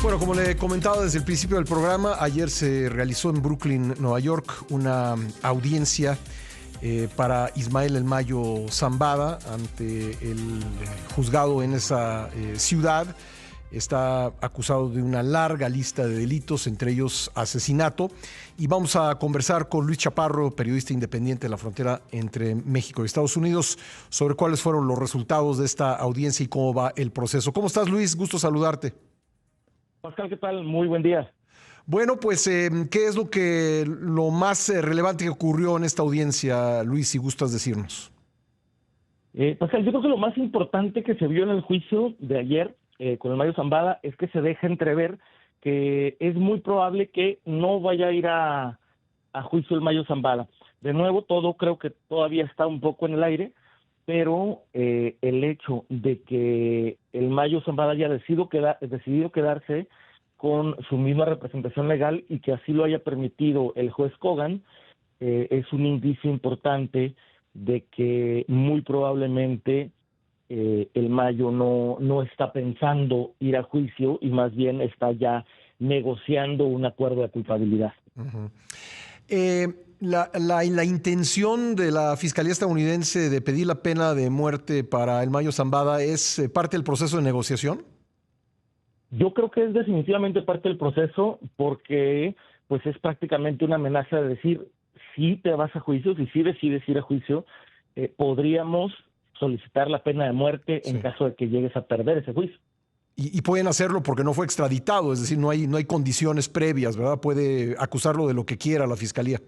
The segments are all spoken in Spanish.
Bueno, como le comentaba desde el principio del programa, ayer se realizó en Brooklyn, Nueva York, una audiencia para Ismael El Mayo Zambada ante el juzgado en esa ciudad. Está acusado de una larga lista de delitos, entre ellos asesinato. Y vamos a conversar con Luis Chaparro, periodista independiente de la frontera entre México y Estados Unidos, sobre cuáles fueron los resultados de esta audiencia y cómo va el proceso. ¿Cómo estás, Luis? Gusto saludarte. Pascal, ¿qué tal? Muy buen día. Bueno, pues, ¿qué es lo más relevante que ocurrió en esta audiencia, Luis, si gustas decirnos? Pascal, yo creo que lo más importante que se vio en el juicio de ayer con el Mayo Zambada es que se deja entrever que es muy probable que no vaya a ir a juicio el Mayo Zambada. De nuevo, todo creo que todavía está un poco en el aire, pero el hecho de que el Mayo Zambada haya decidido quedarse con su misma representación legal y que así lo haya permitido el juez Kogan, es un indicio importante de que muy probablemente el Mayo no está pensando ir a juicio y más bien está ya negociando un acuerdo de culpabilidad. Uh-huh. La intención de la Fiscalía estadounidense de pedir la pena de muerte para el Mayo Zambada es parte del proceso de negociación. Yo creo que es definitivamente parte del proceso porque pues es prácticamente una amenaza de decir, si te vas a juicio, si decides ir a juicio, podríamos solicitar la pena de muerte en caso de que llegues a perder ese juicio. Y pueden hacerlo porque no fue extraditado, es decir, no hay condiciones previas, ¿verdad? Puede acusarlo de lo que quiera la Fiscalía.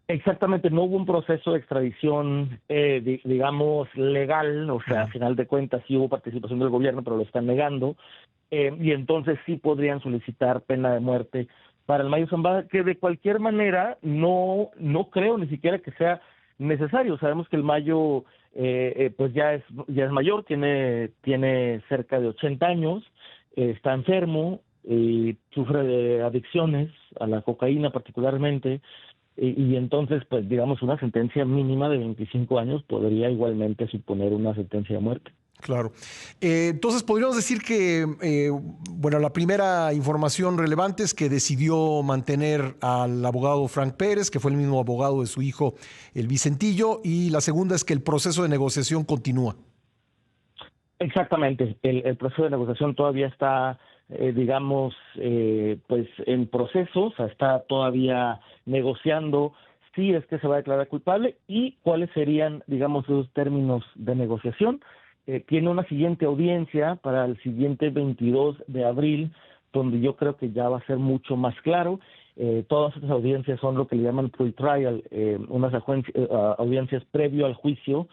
Exactamente, no hubo un proceso de extradición, digamos, legal, o sea, a final de cuentas sí hubo participación del gobierno, pero lo están negando, y entonces sí podrían solicitar pena de muerte para el Mayo Zambada, que de cualquier manera no creo ni siquiera que sea necesario. Sabemos que el Mayo pues ya es mayor, tiene cerca de 80 años, está enfermo, sufre de adicciones a la cocaína particularmente, y entonces, pues digamos, una sentencia mínima de 25 años podría igualmente suponer una sentencia de muerte. Claro. Entonces, podríamos decir que, bueno, la primera información relevante es que decidió mantener al abogado Frank Pérez, que fue el mismo abogado de su hijo, el Vicentillo, y la segunda es que el proceso de negociación continúa. Exactamente. El proceso de negociación todavía está, digamos, pues en proceso, o sea, está todavía negociando si es que se va a declarar culpable y cuáles serían, digamos, los términos de negociación. Tiene una siguiente audiencia para el siguiente 22 de abril, donde yo creo que ya va a ser mucho más claro. Todas estas audiencias son lo que le llaman pre-trial, unas audiencias previo al juicio.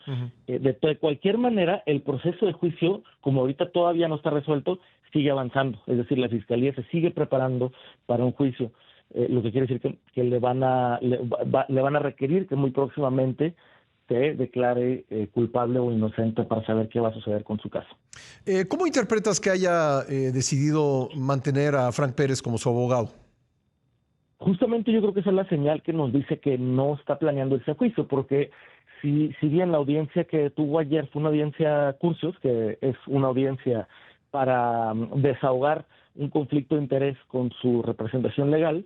De cualquier manera, el proceso de juicio, como ahorita todavía no está resuelto, sigue avanzando. Es decir, la Fiscalía se sigue preparando para un juicio, lo que quiere decir que le van a requerir que muy próximamente se declare culpable o inocente para saber qué va a suceder con su caso. ¿Cómo interpretas que haya decidido mantener a Frank Pérez como su abogado? Justamente yo creo que esa es la señal que nos dice que no está planeando ese juicio, porque si bien la audiencia que tuvo ayer fue una audiencia cursus, que es una audiencia para desahogar un conflicto de interés con su representación legal,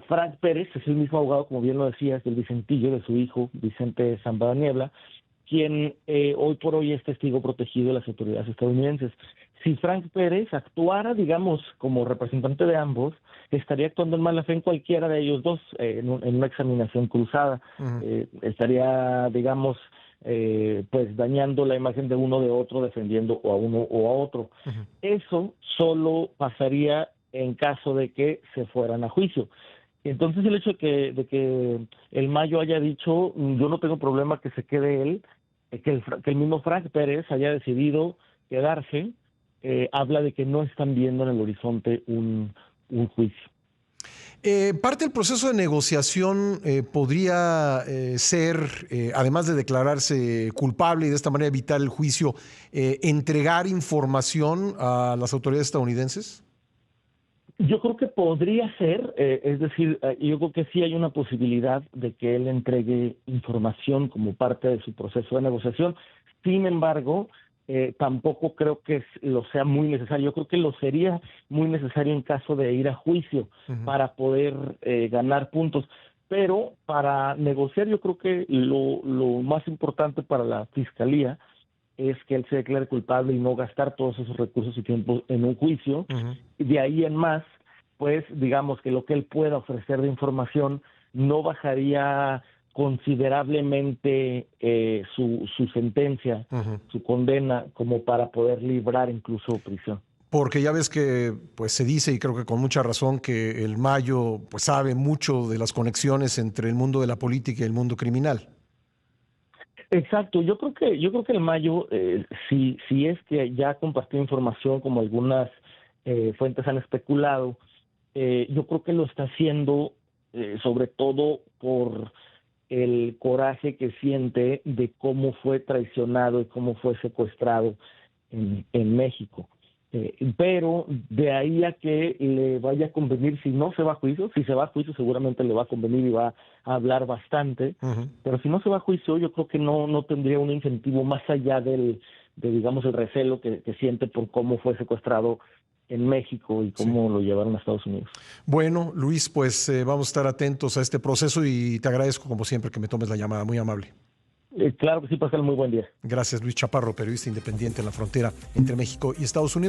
Frank Pérez es el mismo abogado, como bien lo decías, del Vicentillo, de su hijo, Vicente Zambada Niebla, quien hoy por hoy es testigo protegido de las autoridades estadounidenses. Si Frank Pérez actuara, digamos, como representante de ambos, estaría actuando en mala fe en cualquiera de ellos dos, en una examinación cruzada. Estaría, digamos, pues dañando la imagen de uno de otro, defendiendo o a uno o a otro. Eso solo pasaría en caso de que se fueran a juicio. Entonces el hecho de que el Mayo haya dicho, yo no tengo problema que se quede él, que el mismo Frank Pérez haya decidido quedarse, habla de que no están viendo en el horizonte un juicio. Parte del proceso de negociación podría ser, además de declararse culpable y de esta manera evitar el juicio, entregar información a las autoridades estadounidenses. Yo creo que podría ser, es decir, yo creo que sí hay una posibilidad de que él entregue información como parte de su proceso de negociación. Sin embargo, tampoco creo que lo sea muy necesario. Yo creo que lo sería muy necesario en caso de ir a juicio para poder ganar puntos. Pero para negociar yo creo que lo más importante para la Fiscalía es que él se declare culpable y no gastar todos esos recursos y tiempo en un juicio. Y de ahí en más, pues digamos que lo que él pueda ofrecer de información no bajaría considerablemente su sentencia, su condena, como para poder librar incluso prisión. Porque ya ves que pues se dice, y creo que con mucha razón, que el Mayo pues sabe mucho de las conexiones entre el mundo de la política y el mundo criminal. Exacto, yo creo que el Mayo, si es que ya compartió información como algunas fuentes han especulado, yo creo que lo está haciendo sobre todo por el coraje que siente de cómo fue traicionado y cómo fue secuestrado en México. Pero de ahí a que le vaya a convenir, si no se va a juicio, si se va a juicio seguramente le va a convenir y va a hablar bastante, pero si no se va a juicio yo creo que no tendría un incentivo más allá de digamos, el recelo que siente por cómo fue secuestrado en México y cómo lo llevaron a Estados Unidos. Bueno, Luis, pues vamos a estar atentos a este proceso y te agradezco como siempre que me tomes la llamada, muy amable. Claro que sí, Pascal, muy buen día. Gracias, Luis Chaparro, periodista independiente en la frontera entre México y Estados Unidos.